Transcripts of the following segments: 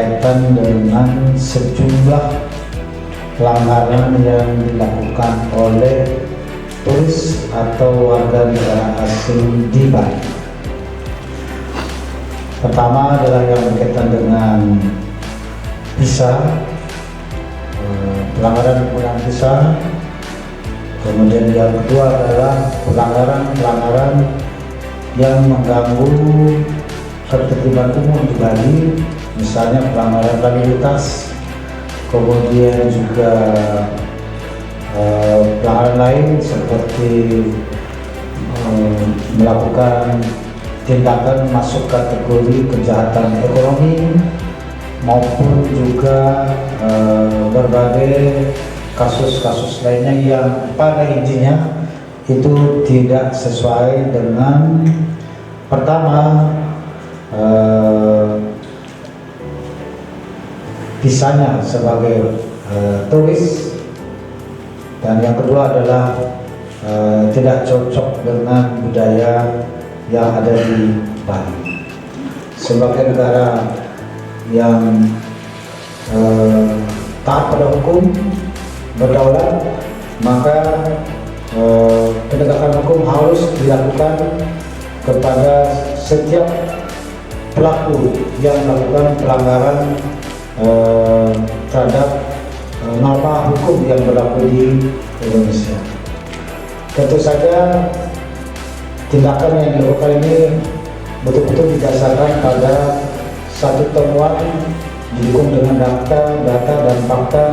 berkaitan dengan sejumlah pelanggaran yang dilakukan oleh turis atau warga negara asing di Bali. Pertama adalah yang berkaitan dengan visa, pelanggaran penggunaan visa. Kemudian yang kedua adalah pelanggaran yang mengganggu ketertiban umum di Bali, misalnya pelanggaran lalu lintas, kemudian juga pelanggaran lain seperti melakukan tindakan masuk kategori kejahatan ekonomi maupun juga berbagai kasus-kasus lainnya yang pada intinya itu tidak sesuai dengan pertama visanya sebagai turis, dan yang kedua adalah tidak cocok dengan budaya yang ada di Bali. Sebagai negara yang taat pada hukum, berdaulat, maka penegakan hukum harus dilakukan kepada setiap pelaku yang melakukan pelanggaran terhadap norma hukum yang berlaku di Indonesia. Tentu saja tindakan yang dilakukan ini betul-betul didasarkan pada satu temuan didukung dengan data dan fakta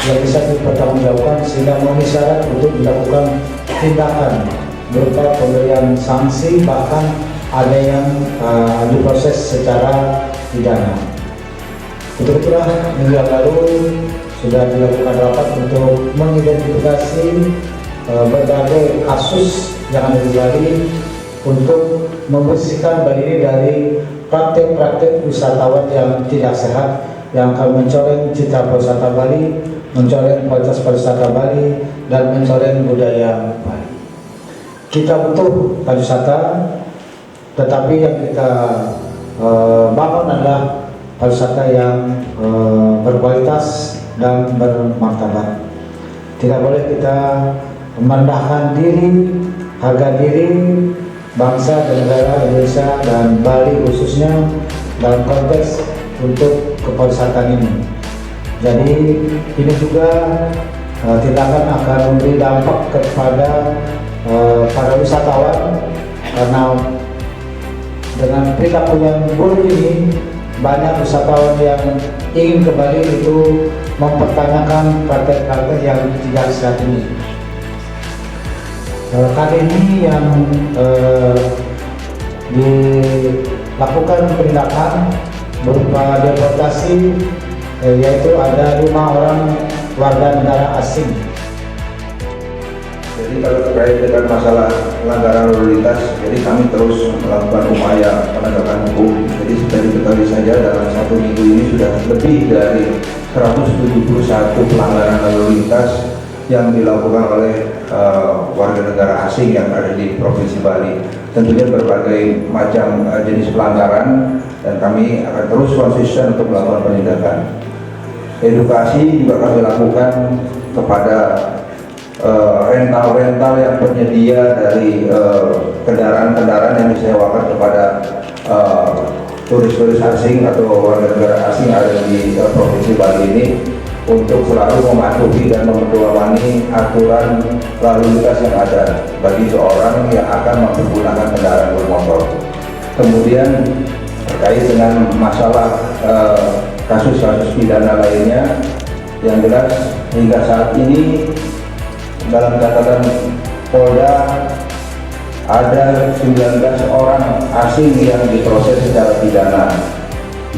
yang bisa dipertanggungjawabkan sehingga memenuhi syarat untuk dilakukan tindakan berupa pemberian sanksi, bahkan ada yang diproses secara pidana. Betul-betul minggu yang lalu sudah dilakukan rapat untuk mengidentifikasi berbagai kasus yang ada di Bali untuk membersihkan Bali ini dari praktek-praktek wisatawan yang tidak sehat yang akan mencoreng citra pariwisata Bali, mencoreng kualitas pariwisata Bali, dan mencoreng budaya Bali. Kita butuh pariwisata, tetapi yang kita bangun adalah pariwisata yang berkualitas dan bermartabat. Tidak boleh kita merendahkan diri, harga diri bangsa dan negara Indonesia dan Bali khususnya dalam konteks untuk kepariwisataan ini. Jadi ini juga tindakan akan memberi dampak kepada para wisatawan, karena dengan perilaku yang buruk ini banyak wisatawan yang ingin ke Bali itu mempertanyakan praktek-praktek yang tidak sehat ini. Kali ini yang dilakukan penindakan berupa deportasi, yaitu ada 5 orang warga negara asing. Jadi kalau terkait dengan masalah pelanggaran lalu lintas, jadi kami terus melakukan upaya penegakan hukum. Jadi sudah diketahui saja dalam 1 minggu ini sudah lebih dari 171 pelanggaran lalu lintas yang dilakukan oleh warga negara asing yang ada di Provinsi Bali. Tentunya berbagai macam jenis pelanggaran, dan kami akan terus konsisten untuk melakukan penindakan. Edukasi juga kami lakukan kepada rental yang penyedia dari kendaraan-kendaraan yang disewakan kepada turis-turis asing atau warga negara asing yang ada di Provinsi Bali ini, untuk selalu mematuhi dan memedoman aturan lalu lintas yang ada bagi seorang yang akan menggunakan kendaraan bermotor. Kemudian terkait dengan masalah kasus-kasus pidana lainnya, yang jelas hingga saat ini dalam catatan Polda ada 19 orang asing yang diproses secara pidana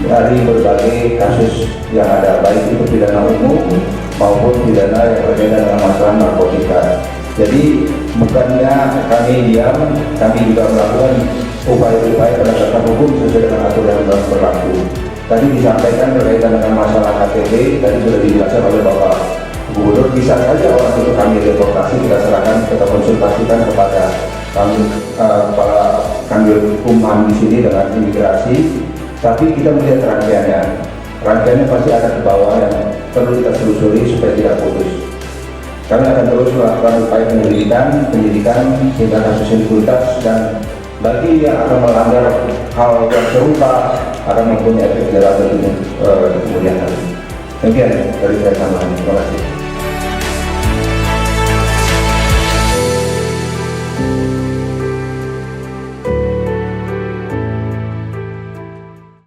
dari berbagai kasus yang ada, baik itu pidana umum maupun pidana yang berkaitan dengan masalah narkotika. Jadi bukannya kami diam, kami juga melakukan upaya-upaya penegakan hukum sesuai dengan aturan yang berlaku. Tadi disampaikan berkaitan dengan masalah KTP, tadi sudah dijelaskan oleh Bapak Gubernur, bisa saja orang itu kami deportasi, kita serahkan, kita konsultasikan kepada kami kepala Kanwil Hukum di sini dengan imigrasi. Tapi kita melihat rangkaiannya. rangkaiannya pasti ada di bawah yang perlu kita telusuri supaya tidak putus. Kami akan terus melakukan upaya penyidikan sehingga kasus ini tuntas, dan bagi yang akan melanggar hal yang serupa akan mempunyai efek jerah di kemudian hari. Demikian dari saya tambahan. Terima kasih.